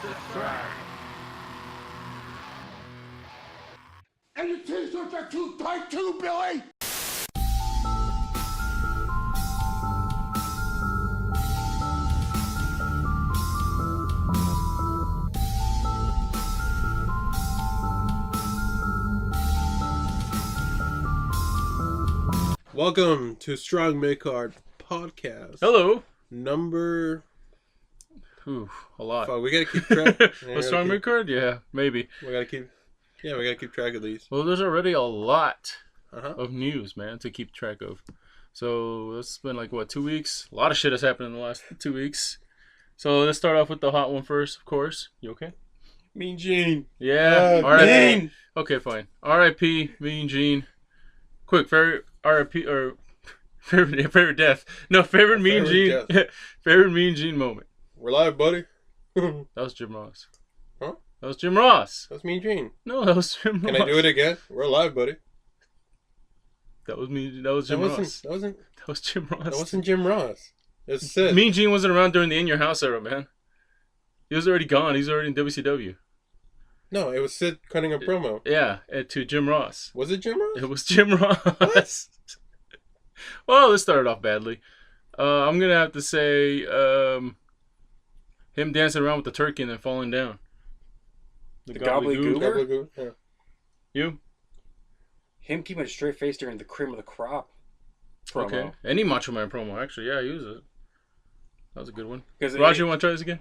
Subscribe. And your t-shirts are too tight too, Billy! Welcome to StrongMidcardPodcast. Hello. Number... Ooh, a lot. Fuck, we gotta keep track. A strong mid-card? Yeah, maybe. We gotta keep track of these. Well, there's already a lot Uh-huh. of news, man, to keep track of. So it's been like, 2 weeks? A lot of shit has happened in the last 2 weeks. So let's start off with the hot one first, of course. You okay? Mean Gene. Yeah. Mean. Okay, fine. R.I.P. Mean Gene. Quick, favorite R.I.P. or favorite death. No, favorite Mean Gene. Favorite Mean Gene moment. We're live, buddy. That was Jim Ross. Huh? That was Jim Ross. That's Mean Gene. No, that was Jim Ross. Can I do it again? We're live, buddy. That was me. That was Jim Ross. That wasn't Jim Ross. That wasn't Jim Ross. It's Sid. Mean Gene wasn't around during the In Your House era, man. He was already gone. He's already in WCW. No, it was Sid cutting a promo. Yeah, to Jim Ross. Was it Jim Ross? It was Jim Ross. Well, this started off badly. I'm gonna have to say him dancing around with the turkey and then falling down. The gobbledygook? Gobbledygook, yeah. You? Him keeping a straight face during the cream of the crop promo. Okay. Any Macho Man promo, actually. Yeah, he was it. That was a good one. Because Roger, you want to try this again?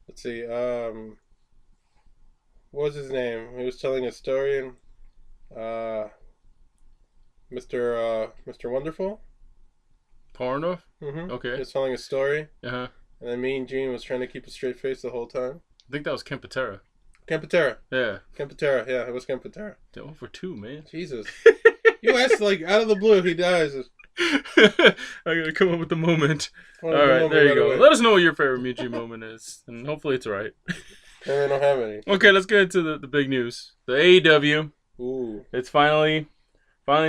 Let's see. What was his name? He was telling a story and Mr. Wonderful? Porno? Mm-hmm. Okay. He was telling a story, Uh-huh. and then Mean Gene was trying to keep a straight face the whole time. I think that was Ken Patera. Kempatera. Yeah. Kempatera, yeah, it was Kempatera. They're 0 for 2, man. Jesus. You asked, like, out of the blue, he dies. I gotta come up with the moment. Well, All the right, moment there you right go. away. Let us know what your favorite Mean Gene moment is, and hopefully it's right. And I don't have any. Okay, let's get into the big news. The AEW, Ooh. it's finally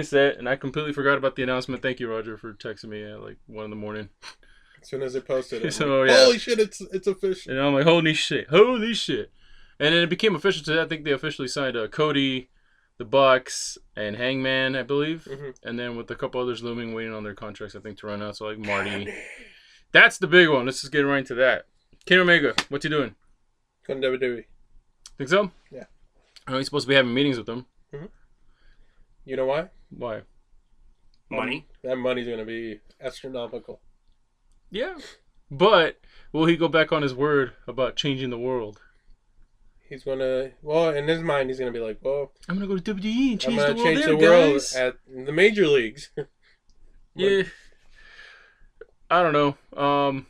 set, and I completely forgot about the announcement. Thank you, Roger, for texting me at like 1 a.m. As soon as it posted it, So, like, yeah. holy shit, it's official. And I'm like, holy shit. And then it became official today. I think they officially signed Cody, the Bucks, and Hangman, I believe. Mm-hmm. And then with a couple others looming, waiting on their contracts, I think, to run out. So like Marty. That's the big one. Let's just get right into that. Kenny Omega, what you doing? Going to WWE. Think so? Yeah. I know he's supposed to be having meetings with them. Mm-hmm. You know why? Why? money. That money's going to be astronomical. Yeah. But will he go back on his word about changing the world? He's going to, well, in his mind, he's going to be like, well, I'm going to go to WWE and change I'm the going to world change there, the world guys. at the major leagues. Yeah. I don't know.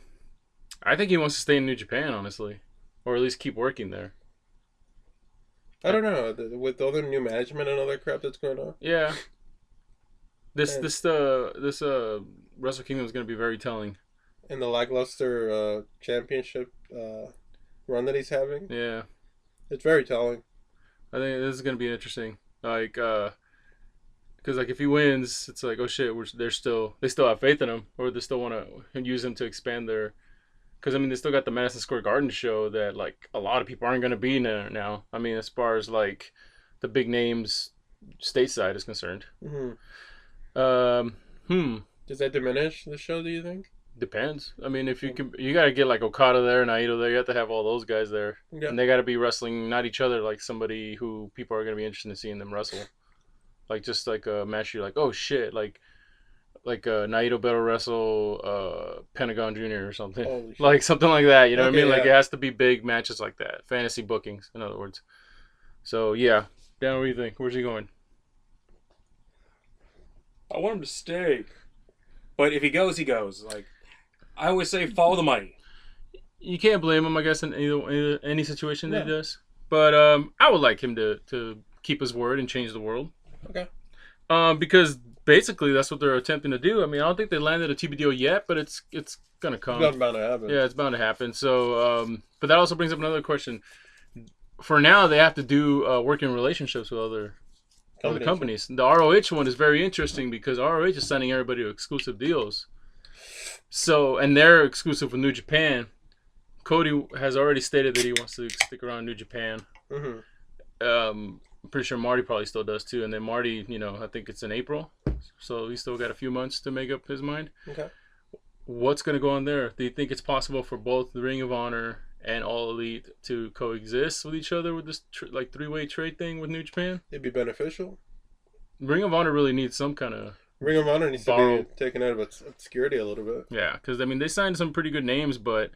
I think he wants to stay in New Japan, honestly. Or at least keep working there. I don't know. With all the new management and all that crap that's going on. Yeah. This Yeah. Wrestle Kingdom is going to be very telling. And the lackluster championship run that he's having. Yeah. It's very telling. I think this is going to be interesting. Like, because like if he wins, it's like, oh shit, they still have faith in him, or they still want to use him to expand their. Because I mean, they still got the Madison Square Garden show that like a lot of people aren't going to be in there now. I mean, as far as like the big names stateside is concerned. Mm-hmm. Does that diminish the show, do you think? Depends. I mean, if you got to get like Okada there, Naito there, you have to have all those guys there. Yeah. And they got to be wrestling not each other, like somebody who people are going to be interested in seeing them wrestle. Like just like a match you're like, oh shit, like Naito better wrestle Pentagon Jr. or something. Holy shit. Like something like that, you know what I Okay, mean? Like it yeah. has to be big matches like that. Fantasy bookings, in other words. So yeah. Dan, what do you think? Where's he going? I want him to stay. But if he goes, he goes. Like, I always say, follow the money. You can't blame him, I guess, in any situation that he Yeah. does. But I would like him to keep his word and change the world. Okay. Because basically that's what they're attempting to do. I mean, I don't think they landed a TV deal yet, but it's gonna come. It's bound to happen. Yeah, it's bound to happen. So, but that also brings up another question. For now, they have to do working relationships with other companies. The ROH one is very interesting because ROH is sending everybody to exclusive deals. So, and they're exclusive with New Japan Cody has already stated that he wants to stick around in New Japan. Mm-hmm. I'm pretty sure Marty probably still does too. And then Marty, I think it's in April, so he's still got a few months to make up his mind. Okay. What's going to go on there? Do you think it's possible for both the Ring of Honor and All Elite to coexist with each other with this three-way trade thing with New Japan? It'd be beneficial. Ring of Honor really needs some kind of Ring of Honor needs to be taken out of obscurity a little bit. Yeah, because they signed some pretty good names, but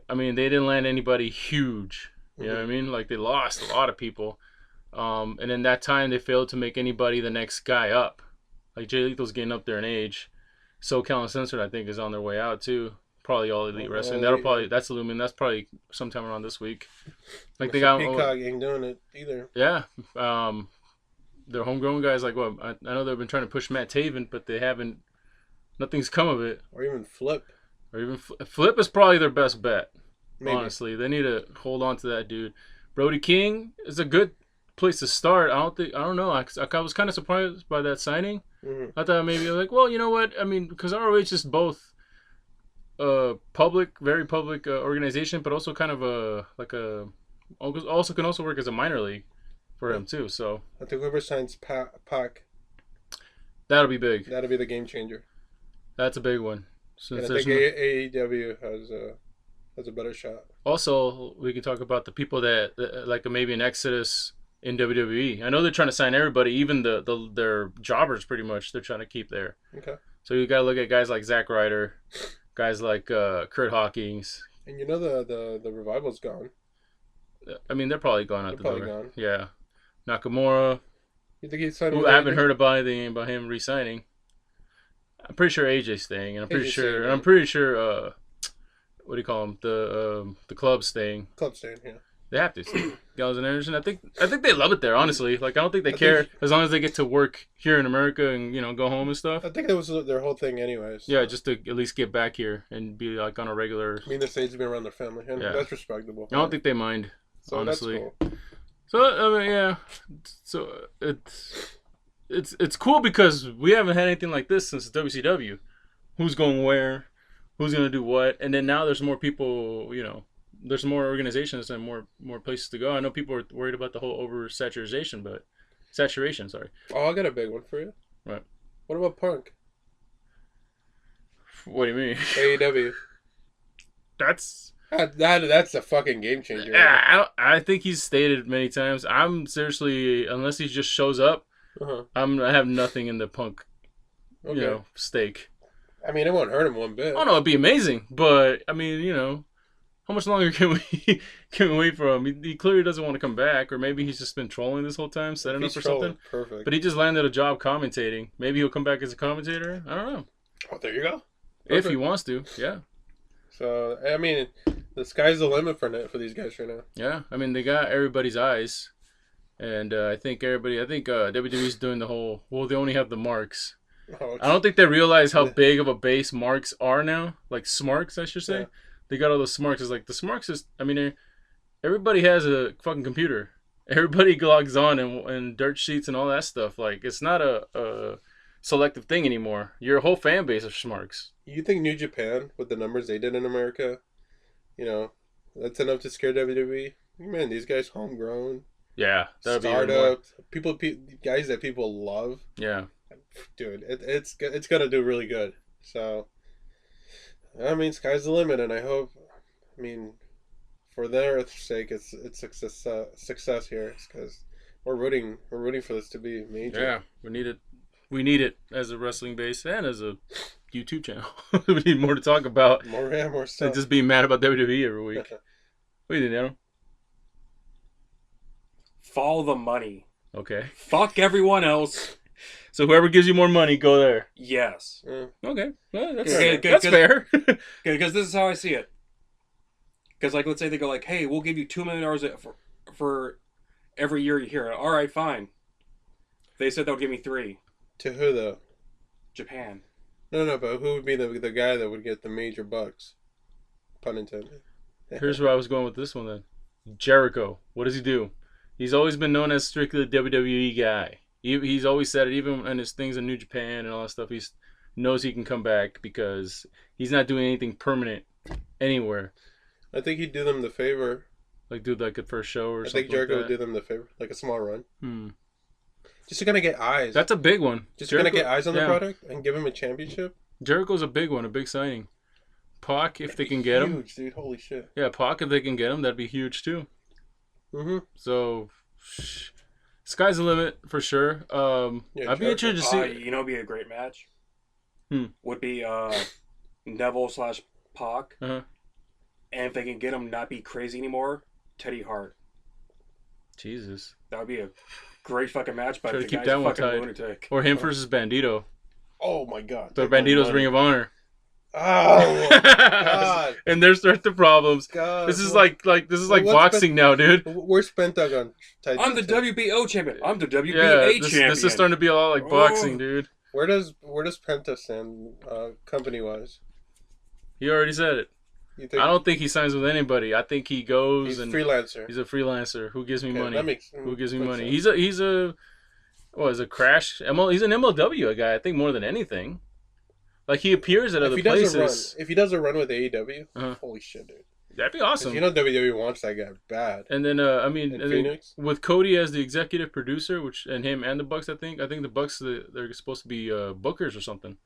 they didn't land anybody huge. You know what I mean? Like, they lost a lot of people. And in that time, they failed to make anybody the next guy up. Like, Jay Lethal's getting up there in age. SoCal Uncensored, I think, is on their way out, too. Probably All Elite Wrestling. That's looming. That's probably sometime around this week. Like, they got Peacock ain't doing it either. Yeah. Their homegrown guys, like, what? I know they've been trying to push Matt Taven, but they haven't. Nothing's come of it. Or even Flip. Flip is probably their best bet. Maybe. Honestly, they need to hold on to that dude. Brody King is a good place to start. I don't know. I was kind of surprised by that signing. Mm-hmm. I thought maybe like, well, you know what? Because ROH is both public, very public organization, but also kind of also can also work as a minor league for him too. So I think whoever signs Pac, that'll be big. That'll be the game changer. That's a big one. And I think AEW has a better shot. Also, we can talk about the people that like maybe an exodus in WWE. I know they're trying to sign everybody, even their jobbers pretty much. They're trying to keep there. Okay. So you got to look at guys like Zack Ryder, guys like Kurt Hawkings. And the Revival's gone. They're probably gone out the door. Gone. Yeah. Nakamura. You think he's signed? I haven't heard about anything about him re-signing. I'm pretty sure AJ's staying, and I'm pretty sure. What do you call him? The club's staying. Club's staying, yeah. They have to stay. Gallows and Anderson. I think they love it there. Honestly, like I don't think they care as long as they get to work here in America and go home and stuff. I think that was their whole thing, anyways. Yeah, just to at least get back here and be like on a regular. The states have been around their family, and that's respectable. I don't think they mind. So honestly. That's cool. So yeah. So it's cool because we haven't had anything like this since WCW. Who's going where? Who's going to do what? And then now there's more people, there's more organizations and more places to go. I know people are worried about the whole saturation, sorry. Oh, I got a big one for you. Right. What about Punk? What do you mean? AEW. That's a fucking game changer. Yeah, I think he's stated many times. I'm seriously, unless he just shows up, I have nothing in the Punk, stake. It won't hurt him one bit. Oh no, it'd be amazing, but how much longer can we wait for him? He clearly doesn't want to come back, or maybe he's just been trolling this whole time, setting up for something. Perfect. But he just landed a job commentating. Maybe he'll come back as a commentator. I don't know. Oh, there you go. Perfect. If he wants to, yeah. So the sky's the limit for these guys right now. Yeah, they got everybody's eyes, and I think WWE's doing the whole. Well, they only have the marks. Oh, I don't think they realize how big of a base marks are now. Like smarks, I should say. Yeah. They got all those smarks. It's like the smarks is. Everybody has a fucking computer. Everybody logs on and dirt sheets and all that stuff. Like it's not a selective thing anymore. Your whole fan base are smarks. You think New Japan, with the numbers they did in America, that's enough to scare WWE? Man, these guys homegrown. Yeah, that'd startup people, guys that people love. Yeah. Dude, it's gonna do really good. So, sky's the limit, and I hope, for their sake, it's success here, because we're rooting for this to be major. Yeah, we need it as a wrestling base and as a YouTube channel. We need more to talk about. More stuff. Just being mad about WWE every week. What do you think, Daniel? Follow the money. Okay. Fuck everyone else. So whoever gives you more money, go there. Yes. Okay. Well, that's fair. Because this is how I see it. Because, let's say they go hey, we'll give you $2 million for every year you hear it. All right, fine. They said they'll give me 3. To who, though? Japan. No, but who would be the guy that would get the major bucks? Pun intended. Here's where I was going with this one, then. Jericho. What does he do? He's always been known as strictly the WWE guy. He's always said it, even in his things in New Japan and all that stuff. He knows he can come back because he's not doing anything permanent anywhere. I think he'd do them the favor. Like do like a first show or I something think Jericho like would do them the favor, like a small run. Hmm. Just to kind of get eyes. That's a big one. Just to kind of get eyes on the yeah. product and give him a championship. Jericho's a big one, a big signing. Pac, if they can get him. Huge, dude. Holy shit. Yeah, Pac, if they can get him, that'd be huge too. Mm-hmm. So, sky's the limit for sure. Yeah, I'd be interested to see. You know, it'd be a great match. Hmm. Would be Neville / Pac, Uh-huh. and if they can get him not be crazy anymore, Teddy Hart. Jesus. That would be a great fucking match. But Try to the keep guy's that a one fucking tight. lunatic. Or him versus Bandito. Oh my god. So Bandito's Ring of Honor. Oh my god. And there's the problems. God. This is like this is like what's boxing now, dude. Where's Pentagon? I'm the WBO champion. I'm the WBA Yeah, champion. this is starting to be a lot like boxing, dude. Where does Penta stand company wise? He already said it. You think I don't think he signs with anybody. I think he goes he's and freelancer? he's a freelancer. Who gives me Okay, money? that makes Who gives me makes money? sense. He's a Crash. He's an MLW guy. I think more than anything. Like he appears at other places. If he does a run with AEW, Uh-huh. holy shit, dude! That'd be 'Cause awesome. you know WWE wants that guy bad. And then In Phoenix? with Cody as the executive producer, and him and the Bucks, I think the Bucks they're supposed to be bookers or something.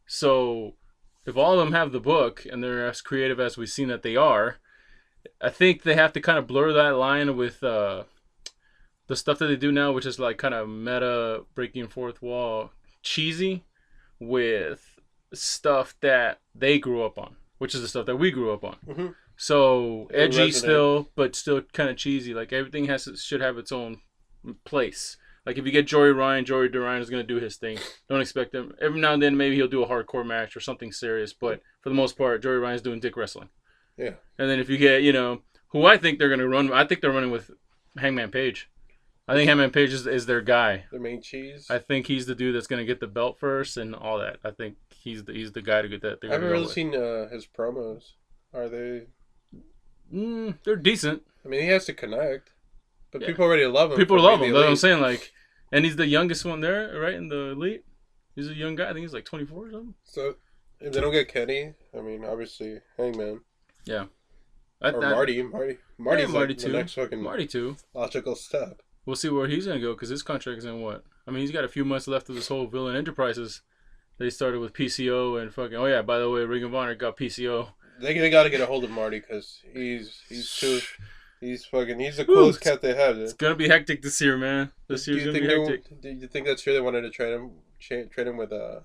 So if all of them have the book and they're as creative as we've seen that they are, I think they have to kind of blur that line with the stuff that they do now, which is like kind of meta, breaking fourth wall, cheesy, with stuff that they grew up on, which is the stuff that we grew up on. Mm-hmm. So It'll edgy resonate. still, but still kind of cheesy. Like everything should have its own place. Like if you get Joey Ryan is gonna do his thing. Don't expect him. Every now and then maybe he'll do a hardcore match or something serious, but for the most part, Joey Ryan's doing dick wrestling. Yeah. And then if you get, who I think they're gonna run, I think they're running with Hangman Page. I think Hangman Page is their guy. The main cheese. I think he's the dude that's gonna get the belt first and all that. I think he's the guy to get that. I haven't really seen his promos. Are they? They're decent. I mean, he has to connect, but Yeah. people already love him. People for love being him. the That's what I'm elite. saying. Like, and he's the youngest one there, right? In the elite, he's a young guy. I think he's like 24 or something. So if they don't get Kenny, I mean, obviously Hangman Yeah. or Marty. Marty's Marty like too. the next fucking Marty too. logical step. We'll see where he's gonna go because his contract is in what? I mean, he's got a few months left of this whole Villain Enterprises. They started with PCO and fucking. Oh yeah, by the way, Ring of Honor got PCO. They got to get a hold of Marty because he's the Whew, coolest cat they have. Dude. It's gonna be hectic this year, man. This year's gonna be hectic. Do you think that's true? They wanted to trade him with I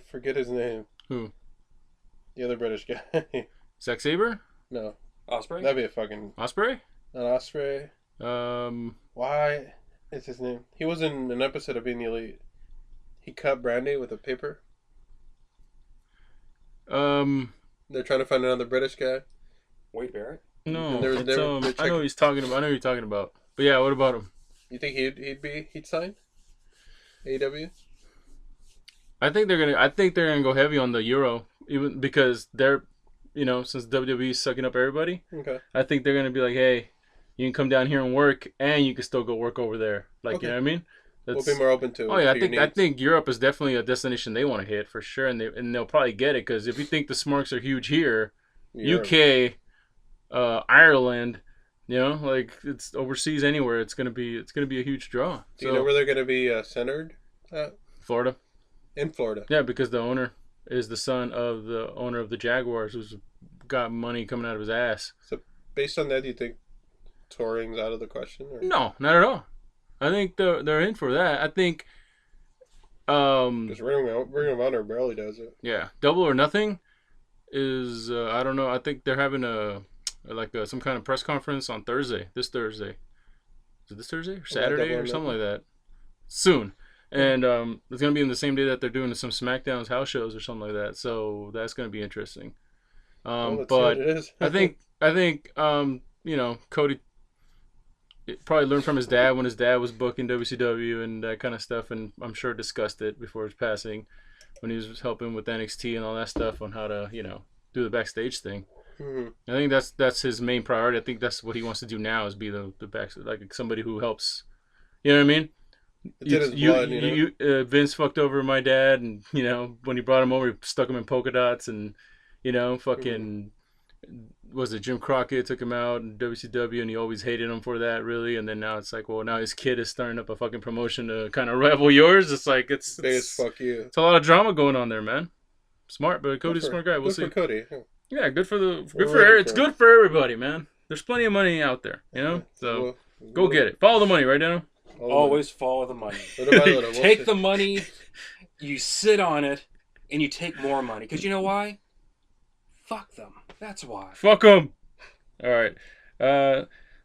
forget his name. Who? The other British guy. Zack Sabre? No, Osprey? that'd be a fucking Osprey? an Osprey. Why is his name? He was in an episode of Being the Elite. He cut Brandy with a paper. They're trying to find another British guy. Wade Barrett? No. And they're I know what checking- he's talking about. I know what you're talking about. But yeah, what about him? You think he'd sign? AEW? I think they're gonna go heavy on the Euro, even because they're, since WWE's sucking up everybody. Okay. I think they're gonna be like, hey, you can come down here and work, and you can still go work over there. Like, Okay. you know what I mean? We'll be more open to. Oh yeah, to your I needs. think Europe is definitely a destination they want to hit for sure, and they'll probably get it because if you think the Smarks are huge here, Europe. UK, Ireland, like it's overseas anywhere, it's gonna be a huge draw. Do you know where they're going to be centered? Florida? In Florida. Yeah, because the owner is the son of the owner of the Jaguars, who's got money coming out of his ass. So based on that, do you think touring's out of the question? Or? No, not at all. I think they're in for that. I think, Because Ring of Honor barely does it. yeah, Double or Nothing is I don't know. I think they're having some kind of press conference on this Thursday. Is it this Thursday or Saturday Double or or something like Nothing? that? Soon. And it's gonna be in the same day that they're doing some SmackDown's house shows or something like that. So that's gonna be interesting. Well, let's see But what it is. I think Cody probably learned from his dad when his dad was booking WCW and that kind of stuff, and I'm sure discussed it before his passing when he was helping with NXT and all that stuff on how to do the backstage thing. Mhm. I think that's his main priority. I think that's what he wants to do now is be the backstage, like somebody who helps. You know what I mean? It's in his blood, Vince fucked over my dad, and when he brought him over, he stuck him in polka dots, and fucking was it Jim Crockett took him out in WCW, and he always hated him for that, really. And then now it's like, well, now his kid is starting up a fucking promotion to kind of rival yours. It's like it's fuck you. It's a lot of drama going on there, man. Smart, but Cody's a smart guy. We'll see. Good for Cody. Yeah, good for it's good for everybody, man. There's plenty of money out there, you know. So go get it. Follow the money, right, Dano? Always follow the money. Take the money, you sit on it, and you take more money. Because you know why? Fuck them. That's why. Fuck them. All right.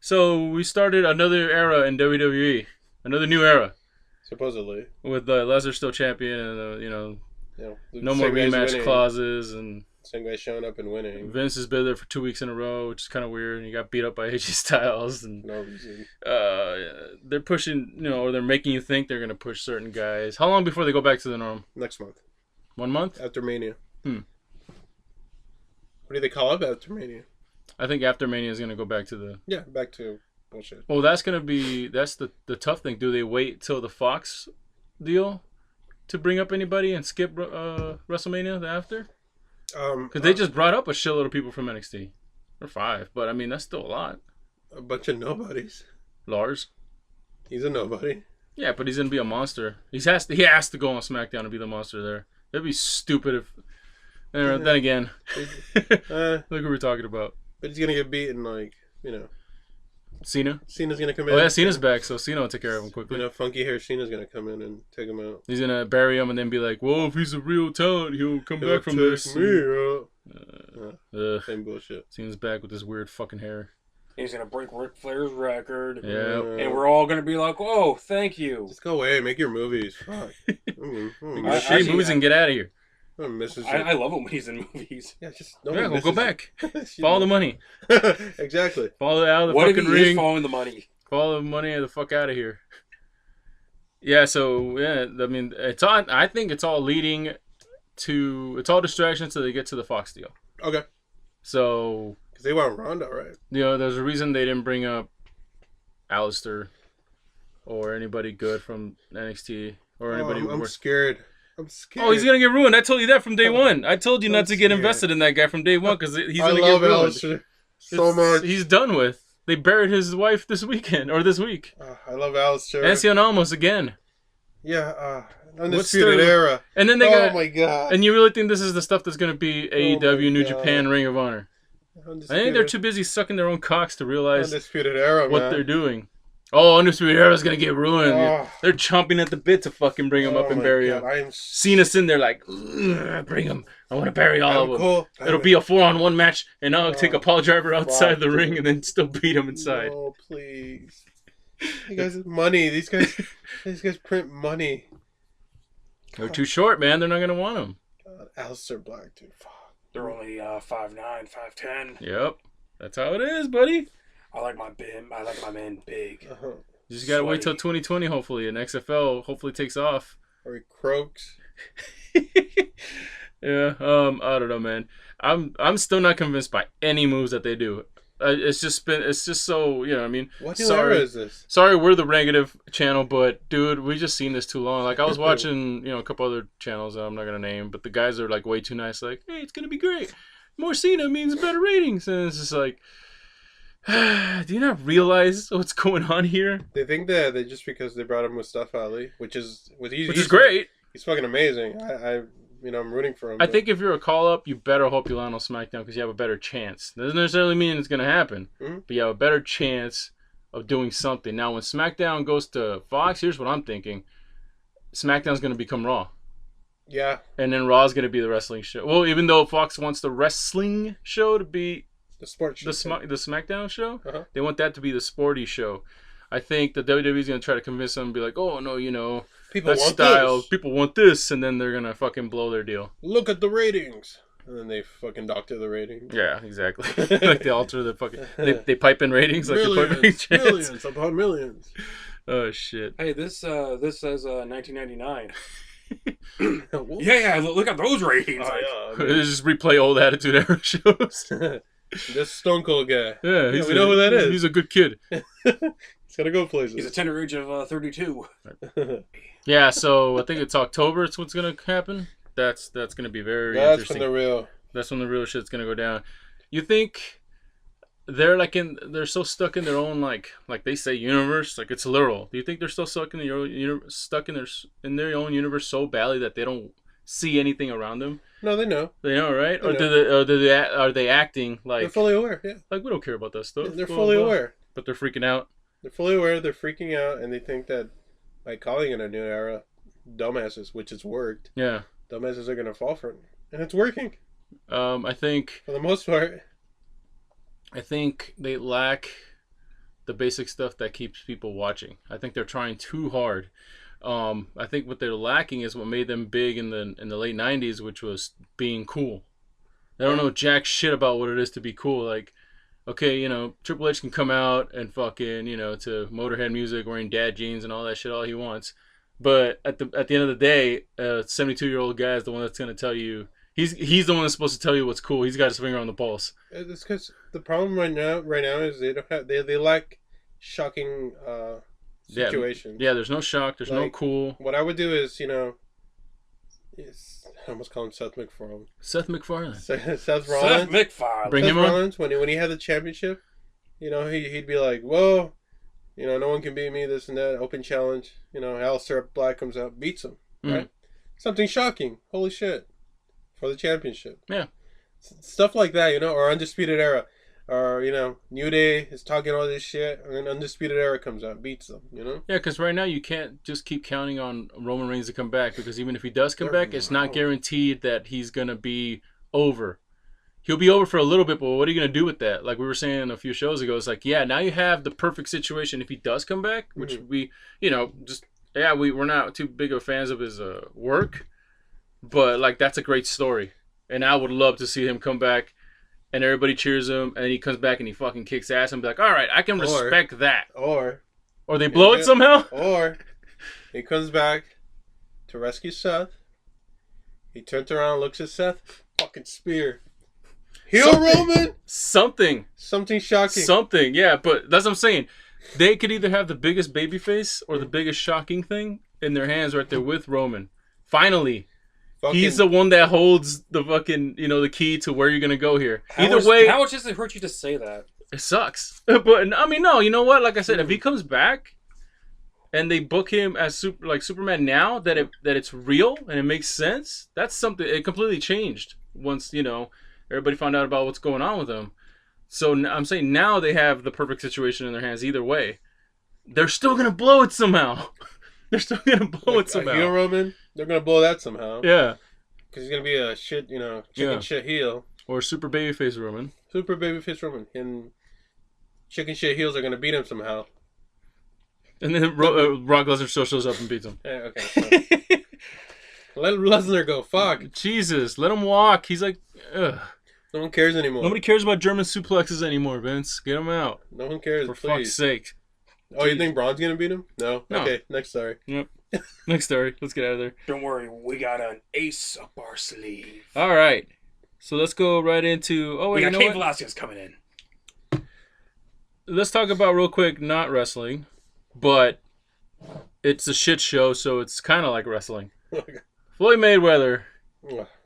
So we started another era in WWE, another new era. Supposedly. With Lesnar still champion, and no more rematch clauses, and same guy showing up and winning. Vince has been there for 2 weeks in a row, which is kind of weird. And he got beat up by AJ Styles, and no reason. They're pushing, or they're making you think they're gonna push certain guys. How long before they go back to the norm? Next month. 1 month after Mania. What do they call it after Mania? I think after Mania is gonna go back to back to bullshit. Well, that's the tough thing. Do they wait till the Fox deal to bring up anybody and skip WrestleMania after? Because they just brought up a shitload of people from NXT. Or 5, but I mean, that's still a lot. A bunch of nobodies. Lars. He's a nobody. Yeah, but he's going to be a monster. He has to go on SmackDown and be the monster there. That'd be stupid if... Then again, look what we're talking about. But he's going to get beaten, Cena? Cena's going to come in. Oh, yeah, Cena's back, so Cena will take care of him quickly. Funky hair Cena's going to come in and take him out. He's going to bury him and then be like, well, if he's a real talent, he'll come back from this. Same bullshit. Cena's back with his weird fucking hair. He's going to break Ric Flair's record. Yeah. And we're all going to be like, oh, thank you. Just go away. Make your movies. Fuck. Shitty movies and get out of here. I love him when he's in movies. Yeah, just we'll go back. Follow the money. Exactly. Follow out of the what fucking if he ring. Is following the money? Follow the money and the fuck out of here. Yeah, so I mean, I think it's all leading to distractions till they get to the Fox deal. Okay. So because they want Ronda, right? There's a reason they didn't bring up Alistair or anybody good from NXT or anybody. I'm scared. I'm scared. Oh, he's gonna get ruined. I told you that from day one. I told you not to get invested in that guy from day one because he's gonna get ruined. I love Alistair so much. He's done with. They buried his wife this week. I love Alistair. Ancien Almas again. Yeah, Undisputed Era. And then they oh my god. And you really think this is the stuff that's gonna be AEW, New Japan, Ring of Honor? I think they're too busy sucking their own cocks to realize Undisputed Era, what they're doing. Oh, Undisputed Era is gonna get ruined. Oh. They're chomping at the bit to fucking bring him up and bury him. Cena's in there like, bring him. I want to bury all of them. Cool. It'll be a 4-on-1 match, and I'll take a Paul Driver outside the ring and then still beat him inside. Oh, please. You guys have money. These guys print money. They're too short, man. They're not gonna want them. God, Alistair Black, dude. Fuck. They're only 5'9", 5'10". Yep, that's how it is, buddy. I like my men big. Uh-huh. You just gotta wait till 2020, hopefully, and XFL hopefully takes off. Or he croaks. Yeah, I don't know, man. I'm still not convinced by any moves that they do. It's just so, I mean, what era is this? Sorry, we're the negative channel, but dude, we just seen this too long. Like I was watching, a couple other channels that I'm not gonna name, but the guys are like way too nice. Like, hey, it's gonna be great. More Cena means better ratings, and it's just like, do you not realize what's going on here? They think that just because they brought him Mustafa Ali, which is great. He's fucking amazing. I'm rooting for him. I think if you're a call-up, you better hope you land on SmackDown because you have a better chance. Doesn't necessarily mean it's going to happen, but you have a better chance of doing something. Now, when SmackDown goes to Fox, here's what I'm thinking. SmackDown's going to become Raw. Yeah. And then Raw's going to be the wrestling show. Well, even though Fox wants the wrestling show to be the sports show. The SmackDown show, they want that to be the sporty show. I think the WWE is going to try to convince them and be like, oh, no, people want style. This. People want this, and then they're going to fucking blow their deal. Look at the ratings. And then they fucking doctor the ratings. Yeah, exactly. Like they alter the fucking... They pipe in ratings like millions upon millions. Oh, shit. Hey, this says 1999. yeah, look at those ratings. They just replay old Attitude Era shows. This Stone Cold guy. Yeah, we know who that is. He's a good kid. He's gotta go places. He's a tender age of 32. Yeah, so I think it's October. It's what's gonna happen. That's gonna be very interesting. That's when the real shit's gonna go down. You think they're like they're so stuck in their own like they say universe, like it's literal. Do you think they're still stuck in stuck in their own universe so badly that they don't see anything around them? No, they know. They know, right? They Or know. are they acting like They're fully aware. Yeah, like we don't care about that stuff? they're blah, fully blah. aware. But they're freaking out. They're fully aware. They're freaking out, and they think that by calling it a new era, dumbasses, which has worked. Yeah. Dumbasses are gonna fall for it, and it's working I think for the most part. they lack the basic stuff that keeps people watching. I think they're trying too hard. I think what they're lacking is what made them big in the late '90s, which was being cool. They don't know jack shit about what it is to be cool. Like, okay, Triple H can come out and fucking, to Motorhead music wearing dad jeans and all that shit all he wants. But at the end of the day, a 72-year-old guy is the one that's gonna tell you. He's the one that's supposed to tell you what's cool. He's got his finger on the pulse. It's because the problem right now is they don't have they lack shocking situations. Yeah, there's no shock. There's no Like, cool. What I would do is, I almost call him Seth MacFarlane. Seth MacFarlane. Seth Rollins. Seth MacFarlane. Bring Seth him on. Rollins, when he had the championship, he'd be like, whoa, no one can beat me, this and that, open challenge. Aleister Black comes out, beats him, right? Something shocking. Holy shit. For the championship. Yeah. Stuff like that, or Undisputed Era. Or, New Day is talking all this shit, and then Undisputed Era comes out, beats them, Yeah, because right now you can't just keep counting on Roman Reigns to come back, because even if he does come back, it's not guaranteed that he's going to be over. He'll be over for a little bit, but what are you going to do with that? Like we were saying a few shows ago, it's like, yeah, now you have the perfect situation if he does come back, which we're not too big of fans of his work, but, like, that's a great story. And I would love to see him come back and everybody cheers him, and then he comes back and he fucking kicks ass and be like, all right, I can respect that. Or they blow it somehow? Or he comes back to rescue Seth. He turns around, looks at Seth, fucking spear. Heel Roman? Something shocking. Something, yeah, but that's what I'm saying. They could either have the biggest babyface or the biggest shocking thing in their hands right there with Roman. Finally. He's the one that holds the fucking, the key to where you're going to go here. Either way. How much does it hurt you to say that? It sucks. But, I mean, no, you know what? Like I said, if he comes back and they book him as Superman now, that it's real and it makes sense, that's something. It completely changed once, everybody found out about what's going on with him. So I'm saying now they have the perfect situation in their hands either way. They're still going to blow it somehow. They're still going to blow it somehow. Heel Roman? They're going to blow that somehow. Yeah. Because he's going to be a shit, chicken shit heel. Or super babyface Roman. Super babyface Roman. And chicken shit heels are going to beat him somehow. And then Brock Lesnar still shows up and beats him. Yeah, okay. So. Let Lesnar go. Fuck. Jesus. Let him walk. He's like, ugh. No one cares anymore. Nobody cares about German suplexes anymore, Vince. Get him out. No one cares, For please. fuck's sake. Oh, you think Braun's going to beat him? No? No. Okay, next story. Yep. Next story. Let's get out of there. Don't worry, we got an ace up our sleeve. All right. So let's go right into... Oh, wait, we got Cain Velasquez coming in. Let's talk about real quick, not wrestling, but it's a shit show, so it's kind of like wrestling. Floyd Mayweather,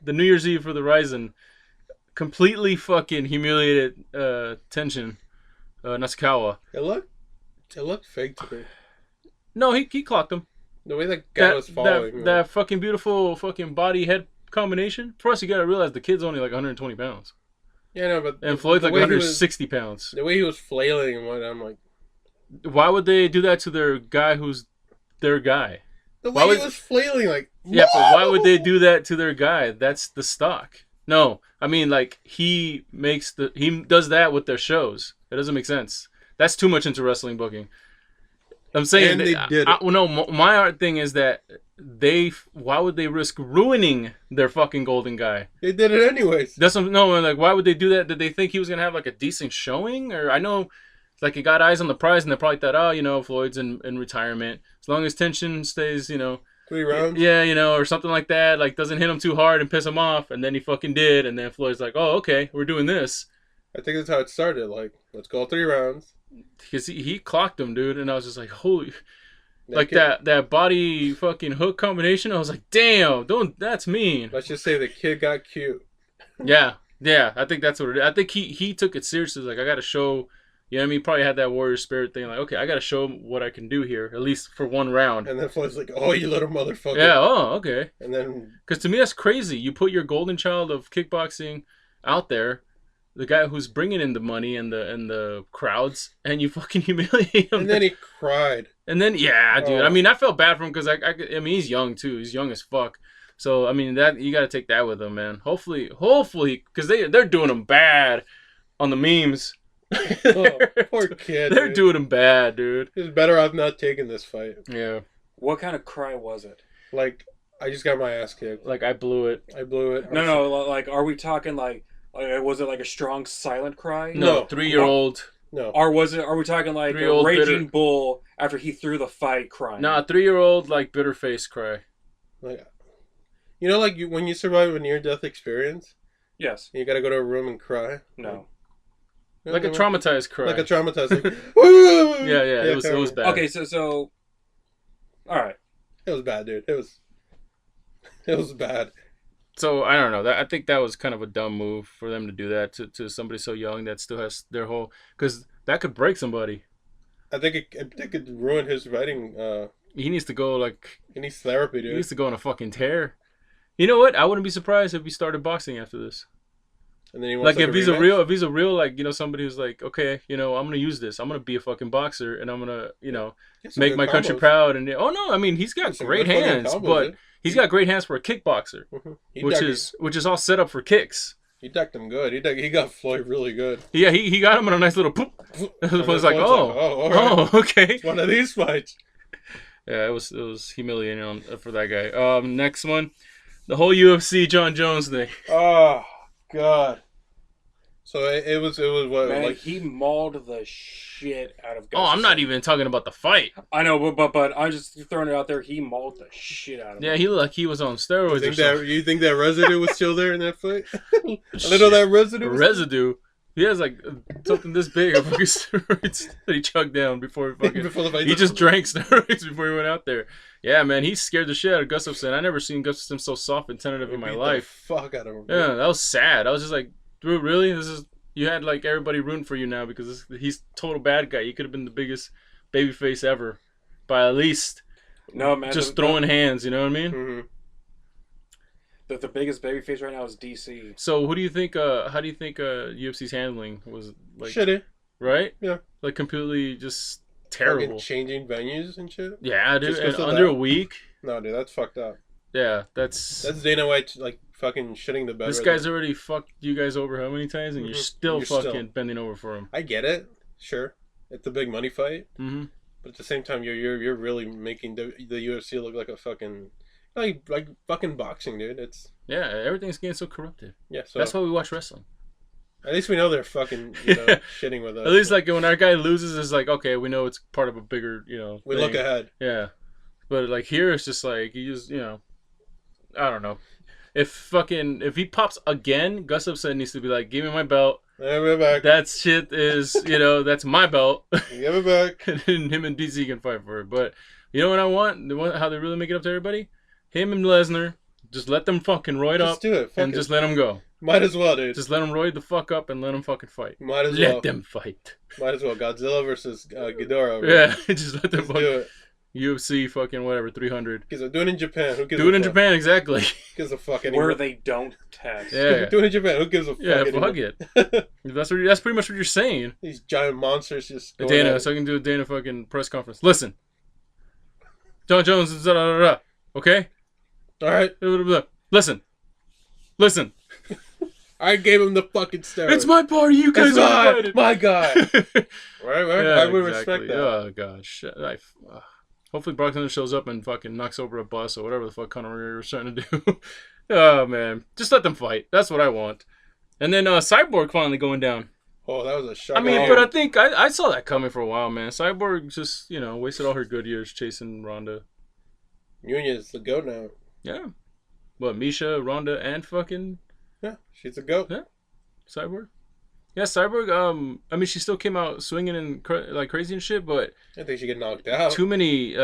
the New Year's Eve for the Ryzen, completely fucking humiliated Tenshin Nasukawa. It looked fake to me. No, he clocked him. The way that guy was falling. That fucking beautiful fucking body head combination. Plus, you gotta realize the kid's only like 120 pounds. Yeah, no, but... And Floyd's like 160 pounds. The way he was flailing and what, I'm like... Why would they do that to their guy who's their guy? The way he was flailing, like... Yeah, but why would they do that to their guy? That's the stock. No, I mean, like, he does that with their shows. It doesn't make sense. That's too much into wrestling booking. I'm saying... And they did it. No, my thing is that why would they risk ruining their fucking golden guy? They did it anyways. Like, why would they do that? Did they think he was gonna have like a decent showing? Or I know, like, he got eyes on the prize, and they probably thought, Floyd's in retirement. As long as tension stays, 3 rounds. Yeah, or something like that. Like, doesn't hit him too hard and piss him off. And then he fucking did. And then Floyd's like, oh, okay, we're doing this. I think that's how it started. Like, let's go 3 rounds. Because he clocked him, dude. And I was just like, holy... That body fucking hook combination, I was like, damn, that's mean. Let's just say the kid got cute. Yeah. Yeah, I think that's what it is. I think he took it seriously. Like, I got to show, you know what I mean? Probably had that warrior spirit thing. Like, okay, I got to show him what I can do here, at least for one round. And then Floyd's like, "Oh, you little motherfucker." Yeah, oh, okay. And then, Because to me, that's crazy. You put your golden child of kickboxing out there, the guy who's bringing in the money and the crowds, and you fucking humiliate him. and then he cried. And then, yeah, dude. Oh. I mean, I felt bad for him because I mean, he's young too. He's young as fuck. So I mean, that you got to take that with him, man. Hopefully, because they're doing him bad on the memes. Oh, poor kid. They're dude. doing him bad, dude. He was better off not taking this fight. Yeah, What kind of cry was it? Like, I just got my ass kicked. like I blew it. I blew it. No, like, are we talking like was it like a strong silent cry? No. 3-year-old. No. Or are we talking like a 3-year-old raging bitter. bull after he threw the fight crying? Nah, 3-year-old like bitter face cry. Like, you know, like when you survive a near-death experience, Yes. you gotta go to a room and cry. No. Like a traumatized cry. Like a traumatized. Like, woo! Yeah, it was bad. Okay, so all right. It was bad, dude. It was bad. So I don't know. I think that was kind of a dumb move for them to do that to somebody so young that still has their whole, because that could break somebody. I think it could ruin his writing. He needs to go He needs therapy, he dude. needs to go on a fucking tear. You know what? I wouldn't be surprised if he started boxing after this. And then he wants Like if he's a rematch? real like, you know, somebody who's like, okay, you know, I'm gonna use this. I'm gonna be a fucking boxer and I'm gonna, you know, He has some make good my country combos. proud. And oh no, I mean he's got Some great good fucking hands, combos, but dude. he's got great hands for a kickboxer, He which decked- is all set up for kicks. he decked him good. He got Floyd really good. Yeah, he got him in a nice little poop. And It then was like, Floyd's all right. okay. It's one of these fights. Yeah, it was humiliating for that guy. Next one, the whole UFC John Jones thing. Oh God. So it was what, Man, like he mauled the shit out of. Oh, I'm not Gustafsson. even talking about the fight. I know, but I'm just throwing it out there. He mauled the shit out of. Yeah, him. he looked like he was on steroids or something. you think that residue was still there in that fight? A little of that residue. Was Residue. He has like something this big of fucking steroids that he chugged down before he fucking. Before the fight. He just drank steroids before he went out there. Yeah, man, he scared the shit out of Gustafsson. I never seen Gustafsson so soft and tentative in my beat the life. Fuck out of him. Yeah, that was sad. I was just like, dude, really? You had like everybody rooting for you now because he's total bad guy. You could have been the biggest babyface ever by at least No, man. just throwing hands. You know what I mean? Mm-hmm. The biggest babyface right now is DC. So who do you think? How do you think UFC's handling was like? Shitty. Right? Yeah. Like completely just Fucking terrible. changing venues and shit. Yeah, dude. Just 'cause And of under that? a week. No, dude, that's fucked up. Yeah, that's Dana White like fucking shitting the bed. this right guy's there. already fucked you guys over how many times, and you're Mhm. still You're fucking still- bending over for him. I get it. Sure, it's a big money fight, Mm-hmm. but at the same time, you're really making the UFC look like a fucking like fucking boxing, dude. It's Yeah, everything's getting so corrupted. yeah. So That's why we watch wrestling. at least we know they're fucking shitting with us. At least like when our guy loses, it's like okay, we know it's part of a bigger we thing. look ahead. Yeah, but like here, it's just like you just I don't know. If he pops again, Gustafsson needs to be like, give me my belt. Give it back. That shit is that's my belt. Give it back. And him and DC can fight for it. But you know what I want? How they really make it up to everybody? Him and Lesnar, just let them fucking roid Just up do it. Fuck and it. just let them go. Might as well, dude. Just let them roid the fuck up and let them fucking fight. Might as Let well. them fight. Might as well. Godzilla versus Ghidorah. Right? Yeah, just let them Let's fucking do it. UFC fucking whatever 300. Because do it in Japan. Who gives Do it a in fuck? Japan exactly. Who gives a fuck anymore? Where they don't test. Yeah. Do it in Japan. Who gives a fuck Yeah, anymore? fuck it. That's pretty much what you're saying. These giant monsters just going Dana, at it. so I can do a Dana fucking press conference. Listen, John Jones is okay. All right. Listen. I gave him the fucking steroid. It's my party. You guys It's are my, invited. my guy. Right. Yeah, I would exactly. respect that. Oh god, shit. Hopefully Brock Lesnar shows up and fucking knocks over a bus or whatever the fuck Conor McGregor was trying to do. Oh man, just let them fight. That's what I want. And then Cyborg finally going down. Oh, that was a shock. I mean, but I think I saw that coming for a while, man. Cyborg just wasted all her good years chasing Ronda. Nunez the goat now. Yeah. What, Misha, Ronda, and fucking Yeah, she's a goat. Yeah. Cyborg? Yeah, Cyborg, I mean, she still came out swinging and like crazy and shit, but I think she get knocked out. too many,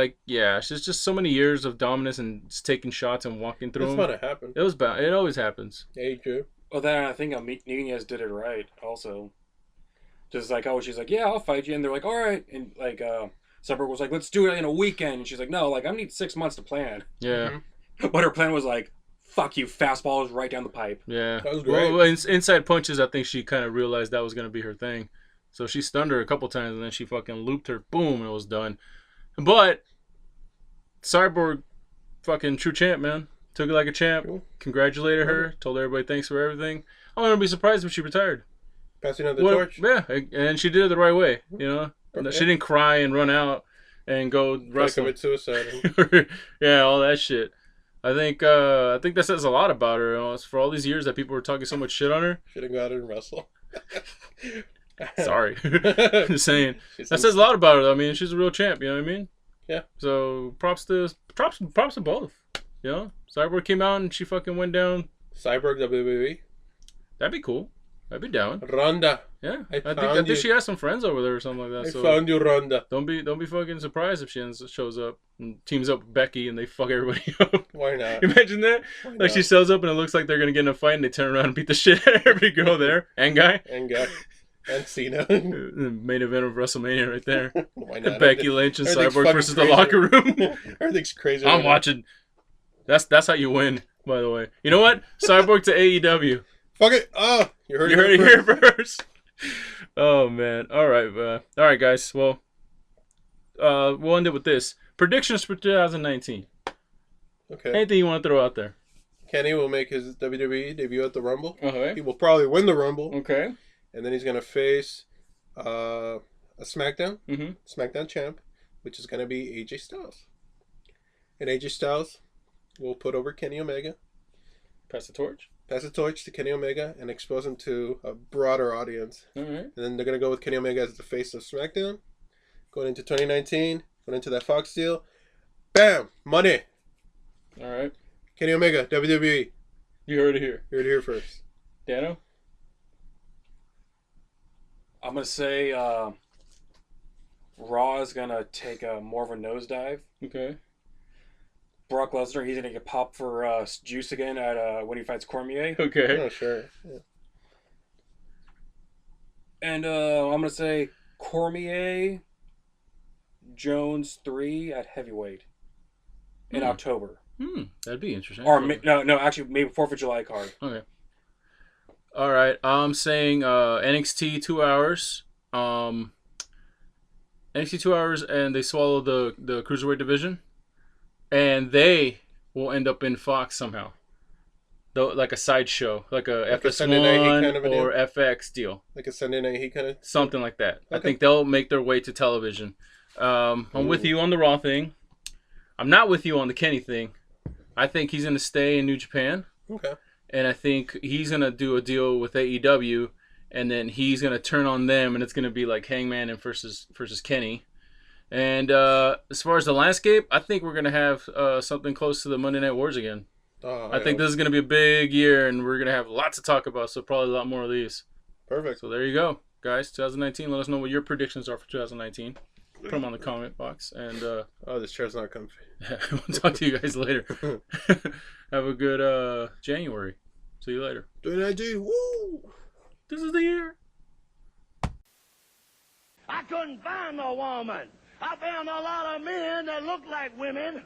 she's just so many years of dominance and just taking shots and walking through It's them. gonna happen. It was bad. It always happens. Yeah, true. Oh, that I think Nunez did it right. Also, just like she's like, yeah, I'll fight you, and they're like, all right, and like Cyborg was like, let's do it in a weekend, and she's like, no, like I need 6 months to plan. Yeah. Mm-hmm. But her plan was like, fuck you, fastballs right down the pipe. Yeah. That was great. Well, inside punches, I think she kind of realized that was going to be her thing. So she stunned her a couple times, and then she fucking looped her. Boom, and it was done. But Cyborg, fucking true champ, man. Took it like a champ. Cool. Congratulated her. Told everybody thanks for everything. I wouldn't be surprised if she retired. Passing out the torch. Yeah, and she did it the right way. You know, Okay. she didn't cry and run out and go wrestle. Commit suicide. Yeah, all that shit. I think that says a lot about her. You know, for all these years that people were talking so much shit on her. Should have got out and wrestle. Sorry, just saying. That says a lot about her. I mean, she's a real champ. You know what I mean? Yeah. So props to both. You know, Cyborg came out and she fucking went down. Cyborg WWE. That'd be cool. I'd be down. Ronda. Yeah, I think she has some friends over there or something like that. I So found you, Ronda. don't be fucking surprised if she shows up and teams up with Becky and they fuck everybody up. Why not? Imagine that. Why Like not? she shows up and it looks like they're gonna get in a fight and they turn around and beat the shit out of every girl there and guy. And guy. And Cena. The main event of WrestleMania right there. Why not? Becky Lynch and Everything's Cyborg fucking versus crazy. the locker room. Everything's crazy. I'm right now. watching. That's how you win, by the way. You know what? Cyborg to AEW. Fuck it. Oh, you heard You heard it it here first. Oh man. All right, guys. Well, we'll end it with this. Predictions for 2019. Okay. Anything you want to throw out there? Kenny will make his WWE debut at the Rumble. Okay. He will probably win the Rumble. Okay. And then he's going to face a SmackDown. Mm-hmm. SmackDown champ, which is going to be AJ Styles. And AJ Styles will put over Kenny Omega. Pass the torch. Pass the torch to Kenny Omega and expose him to a broader audience. All right. And then they're going to go with Kenny Omega as the face of SmackDown. Going into 2019, going into that Fox deal. Bam! Money! All right. Kenny Omega, WWE. You heard it here. You heard it here first. Dano? I'm gonna say Raw is gonna take more of a nosedive. Okay. Brock Lesnar, he's gonna get popped for juice again at when he fights Cormier. Okay. Oh, sure. Yeah. And I'm gonna say Cormier, Jones 3 at heavyweight in October. That'd be interesting. Or no, actually maybe 4th of July card. Okay. All right. I'm saying NXT 2 hours. NXT 2 hours, and they swallow the cruiserweight division, and they will end up in Fox somehow. Though, like a sideshow, like a Sunday Night Heat FS1 kind of a or deal? FX deal, Like a Sunday Night Heat kind of. something like that. I Okay. think they'll make their way to television. I'm with you on the Raw thing. I'm not with you on the Kenny thing. I think he's gonna stay in New Japan. Okay. And I think he's going to do a deal with AEW, and then he's going to turn on them, and it's going to be like Hangman and versus Kenny. And as far as the landscape, I think we're going to have something close to the Monday Night Wars again. Oh, I think this is going to be a big year, and we're going to have lots to talk about, so probably a lot more of these. Perfect. So there you go, guys. 2019, let us know what your predictions are for 2019. Put them on the comment box, and Oh, this chair's not comfy. we'll talk to you guys later. Have a good January. See you later. 2019, woo! This is the year. I couldn't find no woman. I found a lot of men that look like women.